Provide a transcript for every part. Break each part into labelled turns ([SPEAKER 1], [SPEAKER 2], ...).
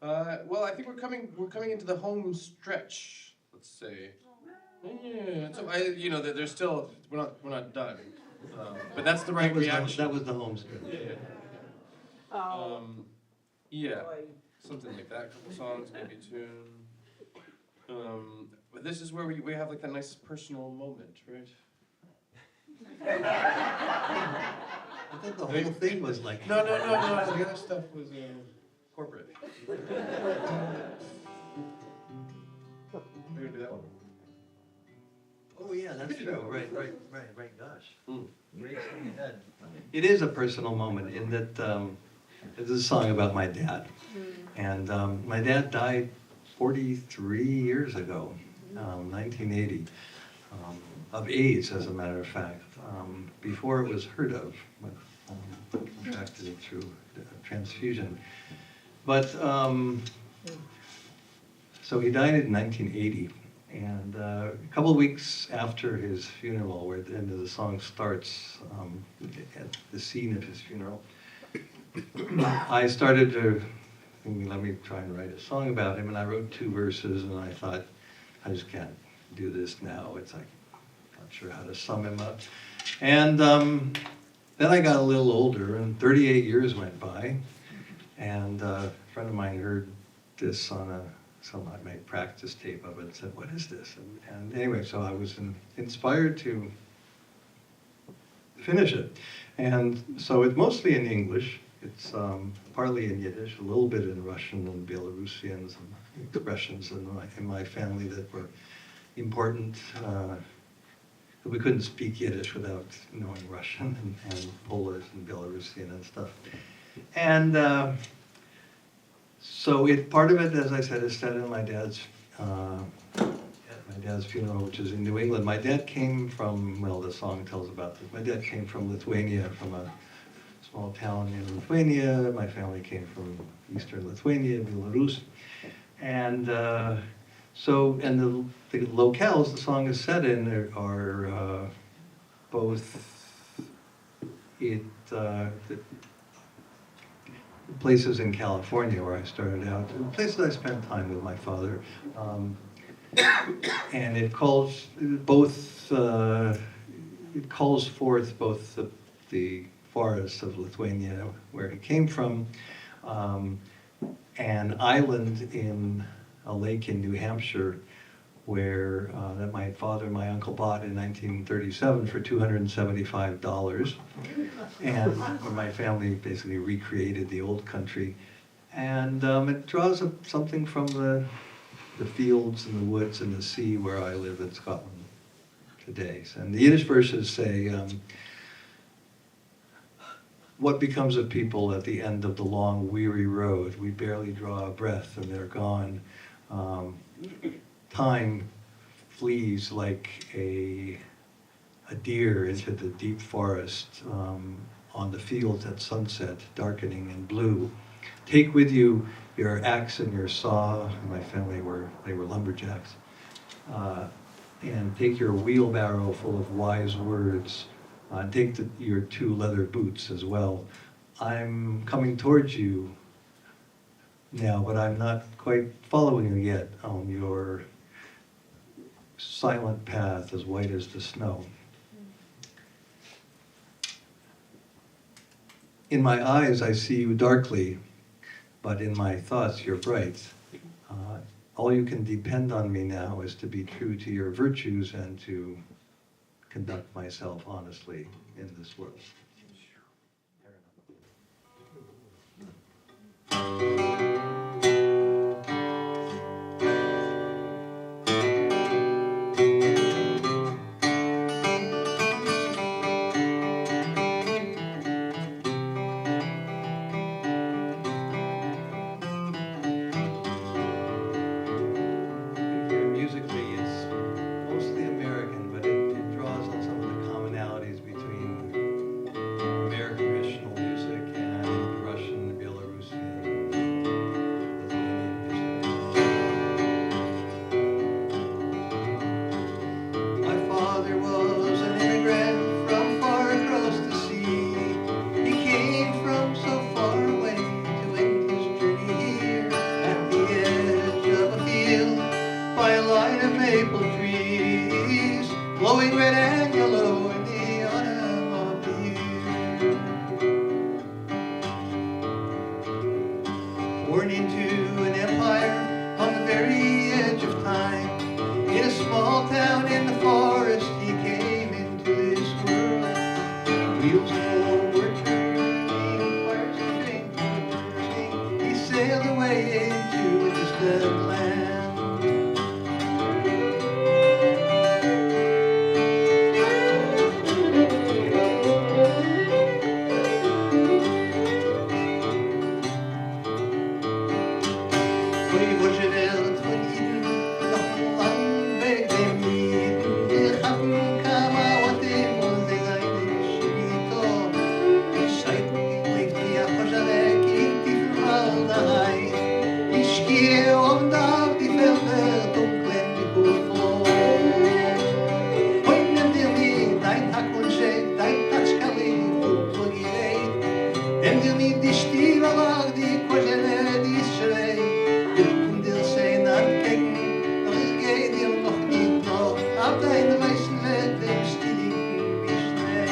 [SPEAKER 1] Well, I think we're coming into the home stretch. Let's say. Yeah. So there's still we're not done. But that's the right reaction.
[SPEAKER 2] That was the home stretch.
[SPEAKER 1] Yeah.
[SPEAKER 3] Oh,
[SPEAKER 1] Yeah.
[SPEAKER 3] boy.
[SPEAKER 1] Something like that. Couple songs, maybe a tune. But this is where we have like that nice personal moment, right?
[SPEAKER 2] I thought the whole thing was like.
[SPEAKER 1] No. The other stuff was corporate. We're gonna do that one.
[SPEAKER 2] Oh yeah, that's true. Right. Gosh.
[SPEAKER 1] Mm.
[SPEAKER 2] Racing ahead. It is a personal moment in that this is a song about my dad, and my dad died 43 years ago, 1980, of AIDS, as a matter of fact. Before it was heard of, contracted it through transfusion. But so he died in 1980. And a couple of weeks after his funeral, where the end of the song starts, at the scene of his funeral, I started to think, let me try and write a song about him. And I wrote 2 verses, and I thought, I just can't do this now. It's like, not sure how to sum him up. And then I got a little older, and 38 years went by. And a friend of mine heard this on so I made practice tape of it and said, what is this? And anyway, so I was inspired to finish it. And so it's mostly in English. It's partly in Yiddish, a little bit in Russian and Belarusian, some expressions in my family that were important. We couldn't speak Yiddish without knowing Russian and Polish and Belarusian and stuff. And so part of it, as I said, is set in my dad's funeral, which is in New England. My dad came from, well, the song tells about this. My dad came from Lithuania, from a small town in Lithuania. My family came from eastern Lithuania, Belarus. And the locales the song is set in are both places in California where I started out, places I spent time with my father, and it calls forth both the forests of Lithuania where he came from, an island in a lake in New Hampshire where that my father and my uncle bought in 1937 for $275, and my family basically recreated the old country. And it draws something from the fields and the woods and the sea where I live in Scotland today. And the Yiddish verses say, what becomes of people at the end of the long, weary road? We barely draw a breath and they're gone. Time flees like a deer into the deep forest, on the fields at sunset, darkening in blue. Take with you your axe and your saw. My family were lumberjacks. And take your wheelbarrow full of wise words. Take your 2 leather boots as well. I'm coming towards you now, but I'm not quite following you yet on your silent path as white as the snow. In my eyes I see you darkly, but in my thoughts you're bright. All you can depend on me now is to be true to your virtues and to conduct myself honestly in this world. Musically, it's mostly American, but it draws on some of the commonalities between maple trees, glowing red and yellow in the autumn of the year. Born into an empire on the very edge of time, in a small town in the forest, he came into this world. Wheels of gold were turning, fires of fame were burning. He sailed away into a distant land. Oei, wordt je wereld van Eden nog lang bij de mieten? De gappen kamer wat in onze zijn schrieten. Ik zei, ik leef die afgezalek in die verwaalderheid. Ik schier op dag die velden donker en die bovenloop. Oei, neem dir niet dein hak und zee, dein tatschkali voelt voor die reet. Neem dir niet die stiefel die kozene die schreit. Je kunt dir zijn aankijken, doch ik geef dir nog niet nog. Op deine weißen Wette stiegen wie Schnee.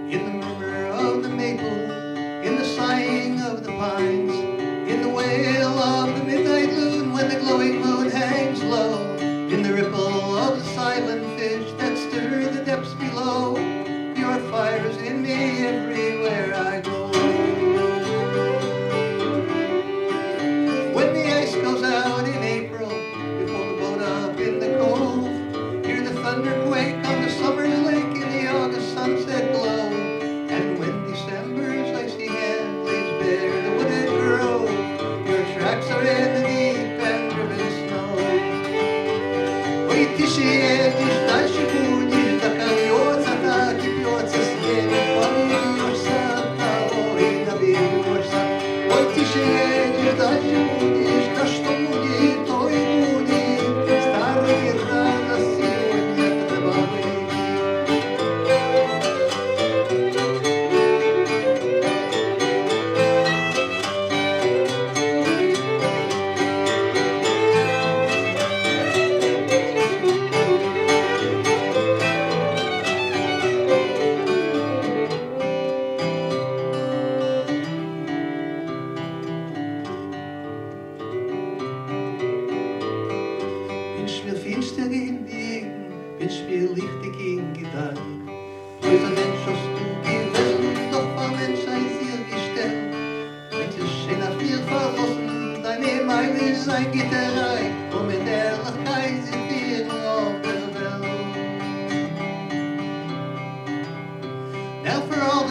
[SPEAKER 2] In the murmur of the maple, in the sighing of the pines, in the wail of the midnight loon when the glowing moon hangs low, in the ripple of the silent fish that stir the depths below, your fire's in me everywhere I go. When the ice goes out in April, you pull the boat up in the cove, hear the thunder quake on the summer's lake in the August sunset glow. And when December's icy hand lays bare the wooded grove, your tracks are in the deep and driven snow. Ой, тише, лишь дальше будешь, до колеса так и пьется снег, помнишься того и добьешься. Ой, тише, лишь дальше будешь, да что будет, то и будет, старые раны сегодня кровавые. Wünsch mir finster in die Ecken, wünsch mir lichtig in Gedanken. Böser Mensch hast du gewesen, doch war Menschheit dir gestellt. Wenn es schön auf dir verlassen, deine Meile ist ein Gitterei, und mit Ehrlichkeit sind wir auf der Welt. Now for all